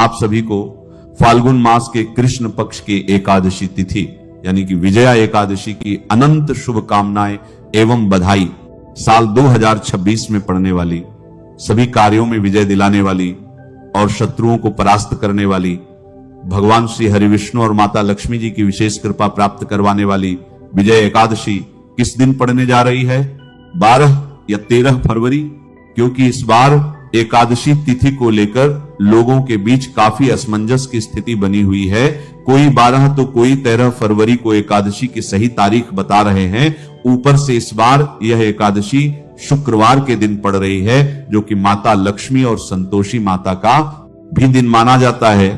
आप सभी को फाल्गुन मास के कृष्ण पक्ष की एकादशी तिथि यानी कि विजया एकादशी की अनंत शुभकामनाएं एवं बधाई। साल 2026 में पड़ने वाली, सभी कार्यों में विजय दिलाने वाली और शत्रुओं को परास्त करने वाली, भगवान श्री हरिविष्णु और माता लक्ष्मी जी की विशेष कृपा प्राप्त करवाने वाली विजय एकादशी किस दिन पड़ने जा रही है? 12 या 13 फरवरी। क्योंकि इस बार एकादशी तिथि को लेकर लोगों के बीच काफी असमंजस की स्थिति बनी हुई है। कोई 12 तो कोई 13 फरवरी को एकादशी की सही तारीख बता रहे हैं। ऊपर से इस बार यह एकादशी शुक्रवार के दिन पड़ रही है, जो कि माता लक्ष्मी और संतोषी माता का भी दिन माना जाता है,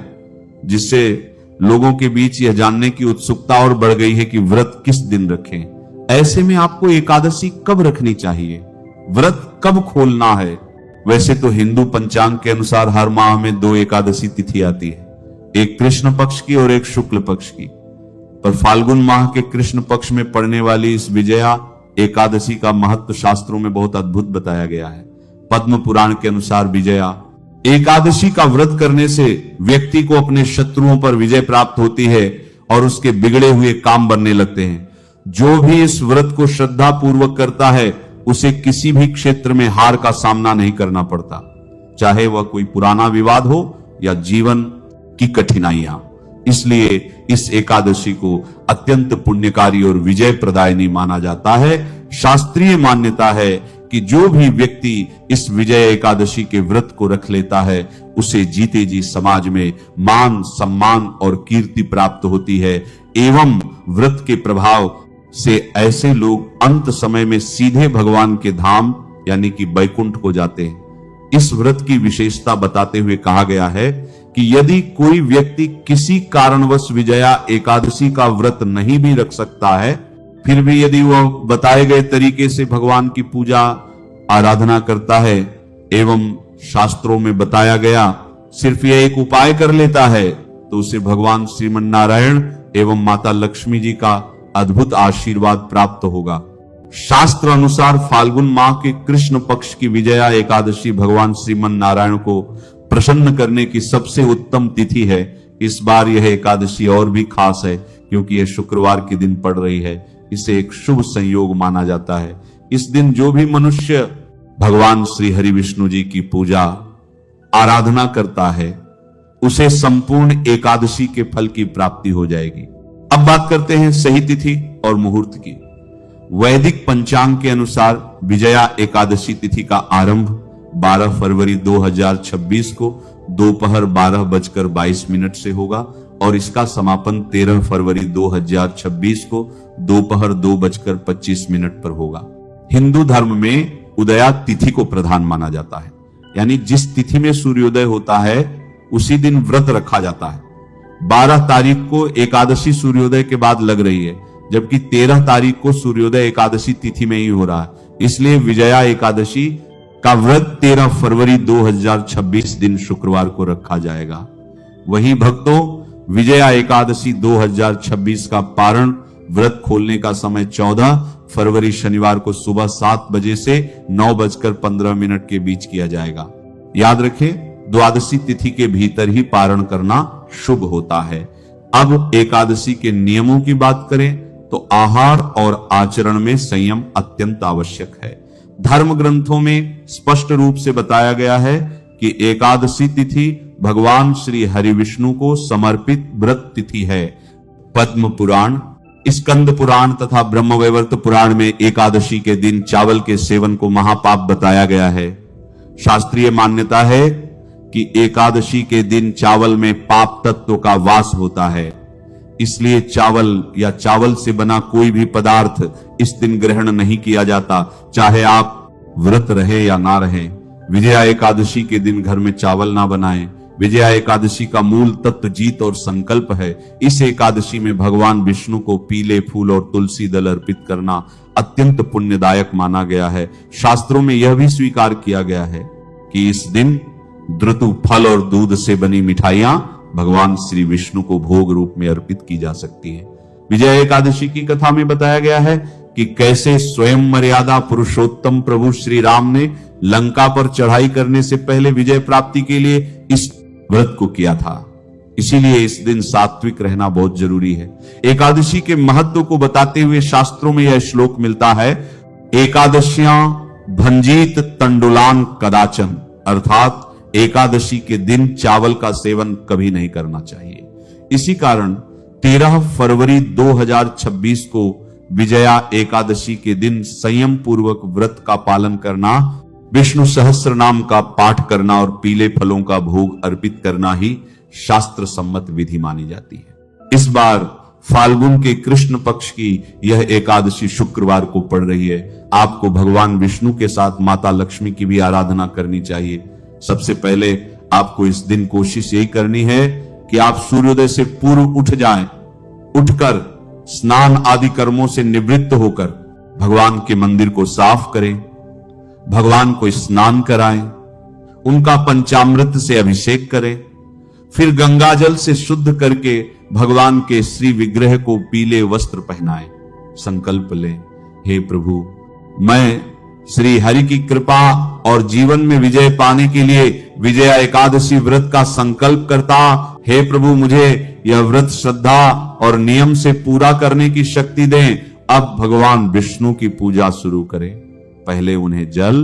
जिससे लोगों के बीच यह जानने की उत्सुकता और बढ़ गई है कि व्रत किस दिन रखें। ऐसे में आपको एकादशी कब रखनी चाहिए, व्रत कब खोलना है? वैसे तो हिंदू पंचांग के अनुसार हर माह में 2 एकादशी तिथि आती है, एक कृष्ण पक्ष की और एक शुक्ल पक्ष की। पर फाल्गुन माह के कृष्ण पक्ष में पड़ने वाली इस विजया एकादशी का महत्व शास्त्रों में बहुत अद्भुत बताया गया है। पद्म पुराण के अनुसार विजया एकादशी का व्रत करने से व्यक्ति को अपने शत्रुओं पर विजय प्राप्त होती है और उसके बिगड़े हुए काम बनने लगते हैं। जो भी इस व्रत को श्रद्धा पूर्वक करता है उसे किसी भी क्षेत्र में हार का सामना नहीं करना पड़ता, चाहे वह कोई पुराना विवाद हो या जीवन की कठिनाइयां। इसलिए इस एकादशी को अत्यंत पुण्यकारी और विजय प्रदायिनी माना जाता है। शास्त्रीय मान्यता है कि जो भी व्यक्ति इस विजय एकादशी के व्रत को रख लेता है उसे जीते जी समाज में मान, सम्मान और कीर्ति प्राप्त होती है एवं व्रत के प्रभाव से ऐसे लोग अंत समय में सीधे भगवान के धाम यानी कि बैकुंठ को जाते हैं। इस व्रत की विशेषता बताते हुए कहा गया है कि यदि कोई व्यक्ति किसी कारणवश विजया एकादशी का व्रत नहीं भी रख सकता है, फिर भी यदि वह बताए गए तरीके से भगवान की पूजा आराधना करता है एवं शास्त्रों में बताया गया सिर्फ यह एक उपाय कर लेता है, तो उसे भगवान श्रीमन नारायण एवं माता लक्ष्मी जी का अद्भुत आशीर्वाद प्राप्त होगा। शास्त्र अनुसार फाल्गुन माह के कृष्ण पक्ष की विजया एकादशी भगवान श्रीमन नारायण को प्रसन्न करने की सबसे उत्तम तिथि है। इस बार यह एकादशी और भी खास है क्योंकि यह शुक्रवार के दिन पड़ रही है। इसे एक शुभ संयोग माना जाता है। इस दिन जो भी मनुष्य भगवान श्री हरि विष्णु जी की पूजा आराधना करता है उसे संपूर्ण एकादशी के फल की प्राप्ति हो जाएगी। अब बात करते हैं सही तिथि और मुहूर्त की। वैदिक पंचांग के अनुसार विजया एकादशी तिथि का आरंभ 12 फरवरी 2026 को दोपहर 12:22 से होगा और इसका समापन 13 फरवरी 2026 को दोपहर 2:25 पर होगा। हिंदू धर्म में उदया तिथि को प्रधान माना जाता है, यानी जिस तिथि में सूर्योदय होता है उसी दिन व्रत रखा जाता है। 12 तारीख को एकादशी सूर्योदय के बाद लग रही है, जबकि 13 तारीख को सूर्योदय एकादशी तिथि में ही हो रहा है। इसलिए विजया एकादशी का व्रत 13 फरवरी 2026 दिन शुक्रवार को रखा जाएगा। वहीं भक्तों, विजया एकादशी 2026 का पारण व्रत खोलने का समय 14 फरवरी शनिवार को सुबह 7 बजे से 9:15 के बीच किया जाएगा। याद रखें, द्वादशी तिथि के भीतर ही पारण करना शुभ होता है। अब एकादशी के नियमों की बात करें तो आहार और आचरण में संयम अत्यंत आवश्यक है। धर्म ग्रंथों में स्पष्ट रूप से बताया गया है कि एकादशी तिथि भगवान श्री हरि विष्णु को समर्पित व्रत तिथि है। पद्म पुराण, स्कंद पुराण तथा ब्रह्मवैवर्त पुराण में एकादशी के दिन चावल के सेवन को महापाप बताया गया है। शास्त्रीय मान्यता है कि एकादशी के दिन चावल में पाप तत्व का वास होता है, इसलिए चावल या चावल से बना कोई भी पदार्थ इस दिन ग्रहण नहीं किया जाता, चाहे आप व्रत रहे या ना रहे। विजया एकादशी के दिन घर में चावल ना बनाएं। विजया एकादशी का मूल तत्व जीत और संकल्प है। इस एकादशी में भगवान विष्णु को पीले फूल और तुलसी दल अर्पित करना अत्यंत पुण्यदायक माना गया है। शास्त्रों में यह भी स्वीकार किया गया है कि इस दिन द्रुतु फल और दूध से बनी मिठाइयां भगवान श्री विष्णु को भोग रूप में अर्पित की जा सकती हैं। विजय एकादशी की कथा में बताया गया है कि कैसे स्वयं मर्यादा पुरुषोत्तम प्रभु श्री राम ने लंका पर चढ़ाई करने से पहले विजय प्राप्ति के लिए इस व्रत को किया था। इसीलिए इस दिन सात्विक रहना बहुत जरूरी है। एकादशी के महत्व को बताते हुए शास्त्रों में यह श्लोक मिलता है, एकादशियां भंजीत तंडुलान कदाचन, अर्थात एकादशी के दिन चावल का सेवन कभी नहीं करना चाहिए। इसी कारण 13 फरवरी 2026 को विजया एकादशी के दिन संयम पूर्वक व्रत का पालन करना, विष्णु सहस्त्र नाम का पाठ करना और पीले फलों का भोग अर्पित करना ही शास्त्र सम्मत विधि मानी जाती है। इस बार फाल्गुन के कृष्ण पक्ष की यह एकादशी शुक्रवार को पड़ रही है। आपको भगवान विष्णु के साथ माता लक्ष्मी की भी आराधना करनी चाहिए। सबसे पहले आपको इस दिन कोशिश यही करनी है कि आप सूर्योदय से पूर्व उठ जाएं। उठकर स्नान आदि कर्मों से निवृत्त होकर भगवान के मंदिर को साफ करें, भगवान को स्नान कराएं, उनका पंचामृत से अभिषेक करें, फिर गंगाजल से शुद्ध करके भगवान के श्री विग्रह को पीले वस्त्र पहनाएं। संकल्प लें, हे प्रभु, मैं श्री हरि की कृपा और जीवन में विजय पाने के लिए विजया एकादशी व्रत का संकल्प करता। हे प्रभु, मुझे यह व्रत श्रद्धा और नियम से पूरा करने की शक्ति दें। अब भगवान विष्णु की पूजा शुरू करें। पहले उन्हें जल,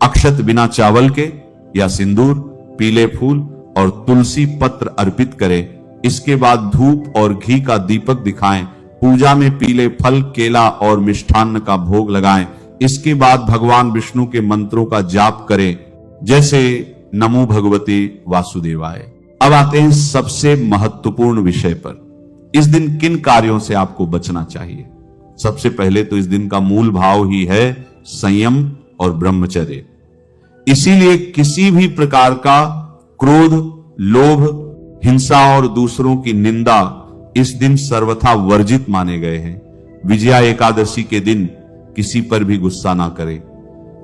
अक्षत बिना चावल के या सिंदूर, पीले फूल और तुलसी पत्र अर्पित करें। इसके बाद धूप और घी का दीपक दिखाएं। पूजा में पीले फल, केला और मिष्ठान्न का भोग लगाएं। इसके बाद भगवान विष्णु के मंत्रों का जाप करें, जैसे नमो भगवते वासुदेवाय। अब आते हैं सबसे महत्वपूर्ण विषय पर। इस दिन किन कार्यों से आपको बचना चाहिए? सबसे पहले तो इस दिन का मूल भाव ही है संयम और ब्रह्मचर्य। इसीलिए किसी भी प्रकार का क्रोध, लोभ, हिंसा और दूसरों की निंदा इस दिन सर्वथा वर्जित माने गए हैं। विजया एकादशी के दिन किसी पर भी गुस्सा ना करें।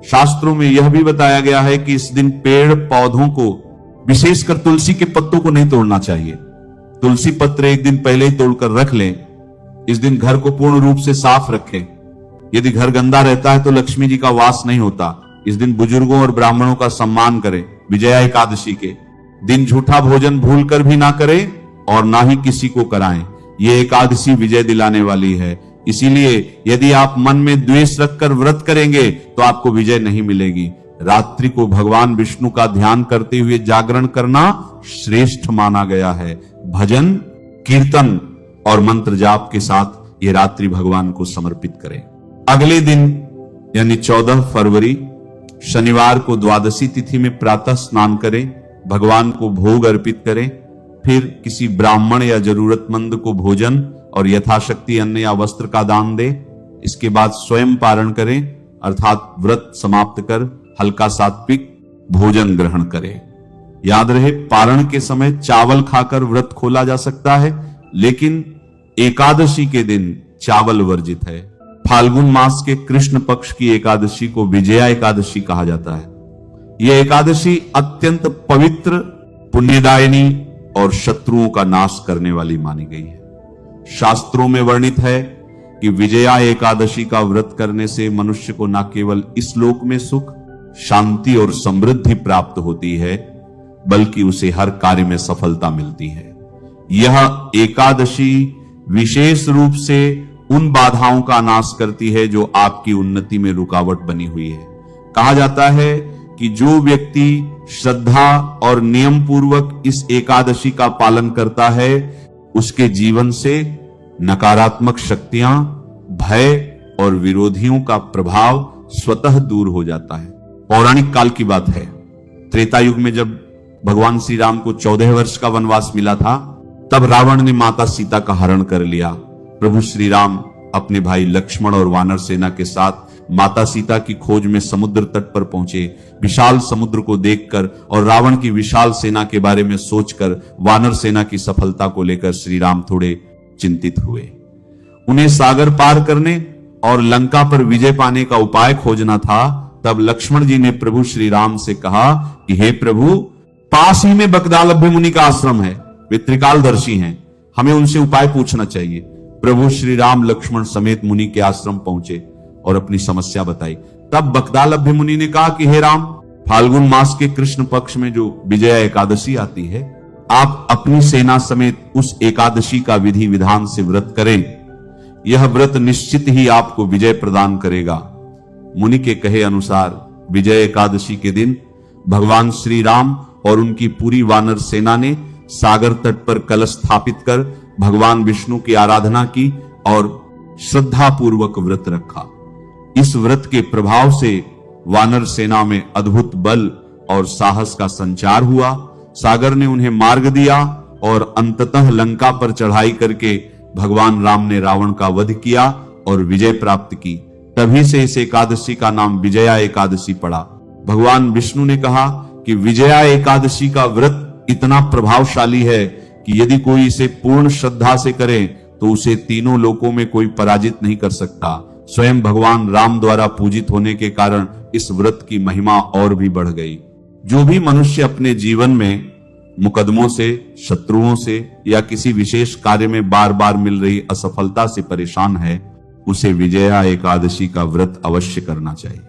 शास्त्रों में यह भी बताया गया है कि इस दिन पेड़ पौधों को, विशेषकर तुलसी के पत्तों को नहीं तोड़ना चाहिए। तुलसी पत्र एक दिन पहले ही तोड़कर रख लें। इस दिन घर को पूर्ण रूप से साफ रखें। यदि घर गंदा रहता है तो लक्ष्मी जी का वास नहीं होता। इस दिन बुजुर्गों और ब्राह्मणों का सम्मान करें। विजया एकादशी के दिन झूठा भोजन भूलकर भी ना करें और ना ही किसी को कराएं। ये एकादशी विजय दिलाने वाली है। इसीलिए यदि आप मन में द्वेष रखकर व्रत करेंगे तो आपको विजय नहीं मिलेगी। रात्रि को भगवान विष्णु का ध्यान करते हुए जागरण करना श्रेष्ठ माना गया है। भजन, कीर्तन और मंत्र जाप के साथ ये रात्रि भगवान को समर्पित करें। अगले दिन यानी 14 फरवरी शनिवार को द्वादशी तिथि में प्रातः स्नान करें, भगवान को भोग अर्पित करें, फिर किसी ब्राह्मण या जरूरतमंद को भोजन और यथाशक्ति अन्न या वस्त्र का दान दे। इसके बाद स्वयं पारण करें, अर्थात व्रत समाप्त कर हल्का सात्विक भोजन ग्रहण करें। याद रहे, पारण के समय चावल खाकर व्रत खोला जा सकता है, लेकिन एकादशी के दिन चावल वर्जित है। फाल्गुन मास के कृष्ण पक्ष की एकादशी को विजया एकादशी कहा जाता है। यह एकादशी अत्यंत पवित्र, पुण्यदायिनी और शत्रुओं का नाश करने वाली मानी गई है। शास्त्रों में वर्णित है कि विजया एकादशी का व्रत करने से मनुष्य को न केवल इस लोक में सुख, शांति और समृद्धि प्राप्त होती है, बल्कि उसे हर कार्य में सफलता मिलती है। यह एकादशी विशेष रूप से उन बाधाओं का नाश करती है जो आपकी उन्नति में रुकावट बनी हुई है। कहा जाता है कि जो व्यक्ति श्रद्धा और नियम पूर्वक इस एकादशी का पालन करता है, उसके जीवन से नकारात्मक शक्तियां, भय और विरोधियों का प्रभाव स्वतः दूर हो जाता है। पौराणिक काल की बात है, त्रेता युग में जब भगवान श्री राम को 14 वर्ष का वनवास मिला था, तब रावण ने माता सीता का हरण कर लिया। प्रभु श्री राम अपने भाई लक्ष्मण और वानर सेना के साथ माता सीता की खोज में समुद्र तट पर पहुंचे। विशाल समुद्र को देखकर और रावण की विशाल सेना के बारे में सोचकर वानर सेना की सफलता को लेकर श्री राम थोड़े चिंतित हुए। उन्हें सागर पार करने और लंका पर विजय पाने का उपाय खोजना था। तब लक्ष्मण जी ने प्रभु श्री राम से कहा कि हे प्रभु, पास ही में बकदालभ्य मुनि का आश्रम है, वे त्रिकालदर्शी हैं, हमें उनसे उपाय पूछना चाहिए। प्रभु श्री राम लक्ष्मण समेत मुनि के आश्रम पहुंचे और अपनी समस्या बताई। तब बकदालभ्य मुनि ने कहा कि हे राम, फाल्गुन मास के कृष्ण पक्ष में जो विजया एकादशी आती है, आप अपनी सेना समेत उस एकादशी का विधि विधान से व्रत करें। यह व्रत निश्चित ही आपको विजय प्रदान करेगा। मुनि के कहे अनुसार विजय एकादशी के दिन भगवान श्री राम और उनकी पूरी वानर सेना ने सागर तट पर कलश स्थापित कर भगवान विष्णु की आराधना की और श्रद्धा पूर्वक व्रत रखा। इस व्रत के प्रभाव से वानर सेना में अद्भुत बल और साहस का संचार हुआ। सागर ने उन्हें मार्ग दिया और अंततः लंका पर चढ़ाई करके भगवान राम ने रावण का वध किया और विजय प्राप्त की। तभी से इस एकादशी का नाम विजया एकादशी पड़ा। भगवान विष्णु ने कहा कि विजया एकादशी का व्रत इतना प्रभावशाली है कि यदि कोई इसे पूर्ण श्रद्धा से करे तो उसे तीनों लोकों में कोई पराजित नहीं कर सकता। स्वयं भगवान राम द्वारा पूजित होने के कारण इस व्रत की महिमा और भी बढ़ गई। जो भी मनुष्य अपने जीवन में मुकदमों से, शत्रुओं से या किसी विशेष कार्य में बार बार मिल रही असफलता से परेशान है, उसे विजया एकादशी का व्रत अवश्य करना चाहिए।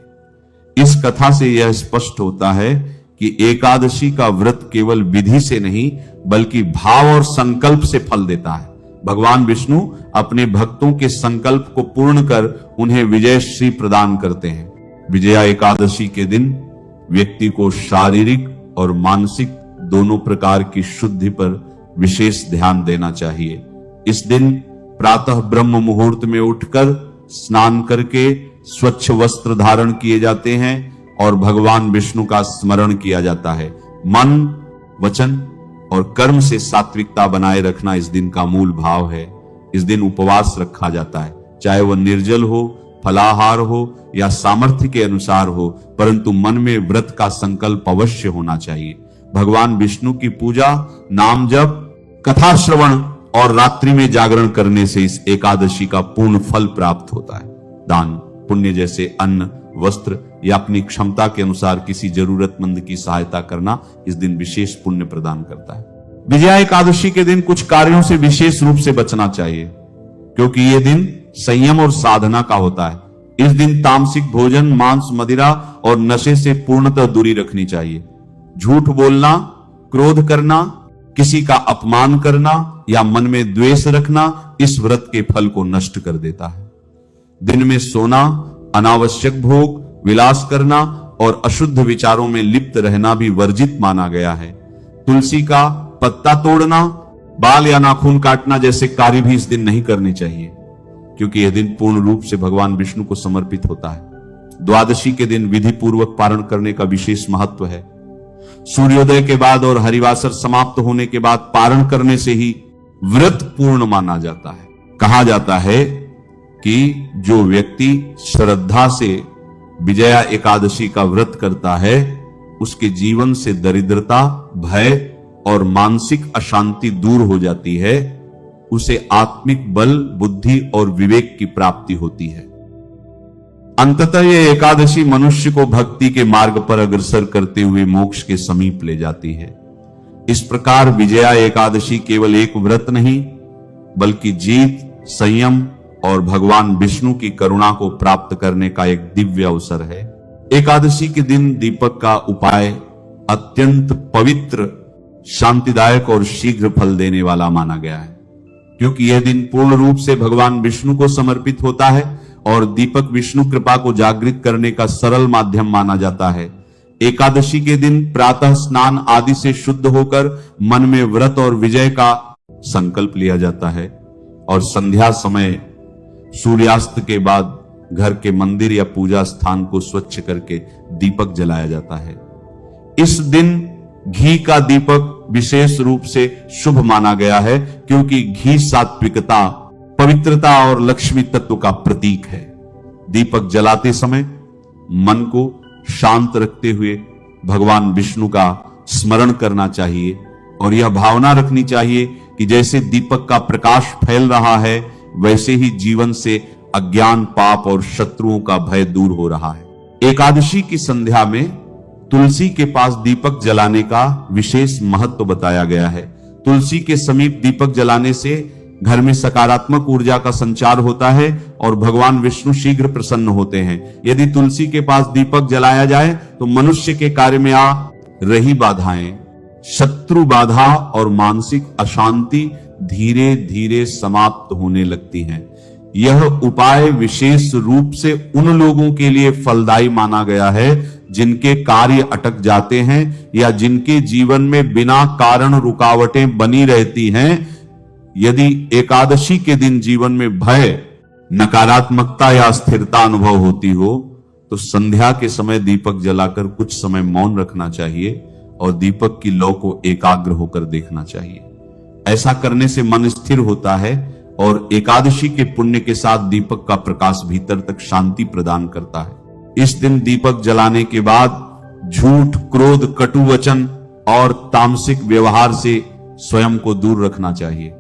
इस कथा से यह स्पष्ट होता है कि एकादशी का व्रत केवल विधि से नहीं बल्कि भाव और संकल्प से फल देता है। भगवान विष्णु अपने भक्तों के संकल्प को पूर्ण कर उन्हें विजय श्री प्रदान करते हैं। विजया एकादशी के दिन व्यक्ति को शारीरिक और मानसिक दोनों प्रकार की शुद्धि पर विशेष ध्यान देना चाहिए। इस दिन प्रातः ब्रह्म मुहूर्त में उठकर स्नान करके स्वच्छ वस्त्र धारण किए जाते हैं और भगवान विष्णु का स्मरण किया जाता है। मन, वचन और कर्म से सात्विकता बनाए रखना इस दिन का मूल भाव है। इस दिन उपवास रखा जाता है, चाहे वह निर्जल हो, फलाहार हो या सामर्थ्य के अनुसार हो, परंतु मन में व्रत का संकल्प अवश्य होना चाहिए। भगवान विष्णु की पूजा, नाम जप, कथा श्रवण और रात्रि में जागरण करने से इस एकादशी का पूर्ण फल प्राप्त होता है। दान पुण्य जैसे अन्न, वस्त्र या अपनी क्षमता के अनुसार किसी जरूरतमंद की सहायता करना इस दिन विशेष पुण्य प्रदान करता है। विजया एकादशी के दिन कुछ कार्यों से विशेष रूप से बचना चाहिए, क्योंकि यह दिन संयम और साधना का होता है। इस दिन तामसिक भोजन, मांस, मदिरा और नशे से पूर्णतः दूरी रखनी चाहिए। झूठ बोलना, क्रोध करना, किसी का अपमान करना या मन में द्वेष रखना इस व्रत के फल को नष्ट कर देता है। दिन में सोना, अनावश्यक भोग, विलास करना और अशुद्ध विचारों में लिप्त रहना भी वर्जित माना गया है। तुलसी का पत्ता तोड़ना, बाल या नाखून काटना जैसे कार्य भी इस दिन नहीं करने चाहिए, क्योंकि यह दिन पूर्ण रूप से भगवान विष्णु को समर्पित होता है। द्वादशी के दिन विधि पूर्वक पारण करने का विशेष महत्व है। सूर्योदय के बाद और हरिवासर समाप्त होने के बाद पारण करने से ही व्रत पूर्ण माना जाता है। कहा जाता है कि जो व्यक्ति श्रद्धा से विजया एकादशी का व्रत करता है, उसके जीवन से दरिद्रता, भय और मानसिक अशांति दूर हो जाती है। उसे आत्मिक बल, बुद्धि और विवेक की प्राप्ति होती है। अंततः यह एकादशी मनुष्य को भक्ति के मार्ग पर अग्रसर करते हुए मोक्ष के समीप ले जाती है। इस प्रकार विजया एकादशी केवल एक व्रत नहीं बल्कि जीत, संयम और भगवान विष्णु की करुणा को प्राप्त करने का एक दिव्य अवसर है। एकादशी के दिन दीपक का उपाय अत्यंत पवित्र, शांतिदायक और शीघ्र फल देने वाला माना गया है, क्योंकि यह दिन पूर्ण रूप से भगवान विष्णु को समर्पित होता है और दीपक विष्णु कृपा को जागृत करने का सरल माध्यम माना जाता है। एकादशी के दिन प्रातः स्नान आदि से शुद्ध होकर मन में व्रत और विजय का संकल्प लिया जाता है और संध्या समय सूर्यास्त के बाद घर के मंदिर या पूजा स्थान को स्वच्छ करके दीपक जलाया जाता है। इस दिन घी का दीपक विशेष रूप से शुभ माना गया है, क्योंकि घी सात्विकता, पवित्रता और लक्ष्मी तत्व का प्रतीक है। दीपक जलाते समय मन को शांत रखते हुए भगवान विष्णु का स्मरण करना चाहिए और यह भावना रखनी चाहिए कि जैसे दीपक का प्रकाश फैल रहा है, वैसे ही जीवन से अज्ञान, पाप और शत्रुओं का भय दूर हो रहा है। एकादशी की संध्या में तुलसी के पास दीपक जलाने का विशेष महत्व बताया गया है। तुलसी के समीप दीपक जलाने से घर में सकारात्मक ऊर्जा का संचार होता है और भगवान विष्णु शीघ्र प्रसन्न होते हैं। यदि तुलसी के पास दीपक जलाया जाए तो मनुष्य के कार्य में आ रही बाधाएं शत्रु बाधा और मानसिक अशांति धीरे धीरे समाप्त होने लगती हैं। यह उपाय विशेष रूप से उन लोगों के लिए फलदायी माना गया है जिनके कार्य अटक जाते हैं या जिनके जीवन में बिना कारण रुकावटें बनी रहती हैं। यदि एकादशी के दिन जीवन में भय, नकारात्मकता या स्थिरता अनुभव होती हो तो संध्या के समय दीपक जलाकर कुछ समय मौन रखना चाहिए और दीपक की लौ को एकाग्र होकर देखना चाहिए। ऐसा करने से मन स्थिर होता है और एकादशी के पुण्य के साथ दीपक का प्रकाश भीतर तक शांति प्रदान करता है। इस दिन दीपक जलाने के बाद झूठ, क्रोध, कटु वचन और तामसिक व्यवहार से स्वयं को दूर रखना चाहिए,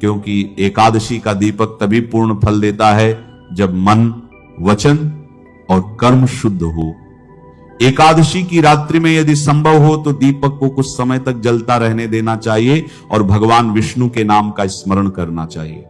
क्योंकि एकादशी का दीपक तभी पूर्ण फल देता है जब मन, वचन और कर्म शुद्ध हो। एकादशी की रात्रि में यदि संभव हो तो दीपक को कुछ समय तक जलता रहने देना चाहिए और भगवान विष्णु के नाम का स्मरण करना चाहिए।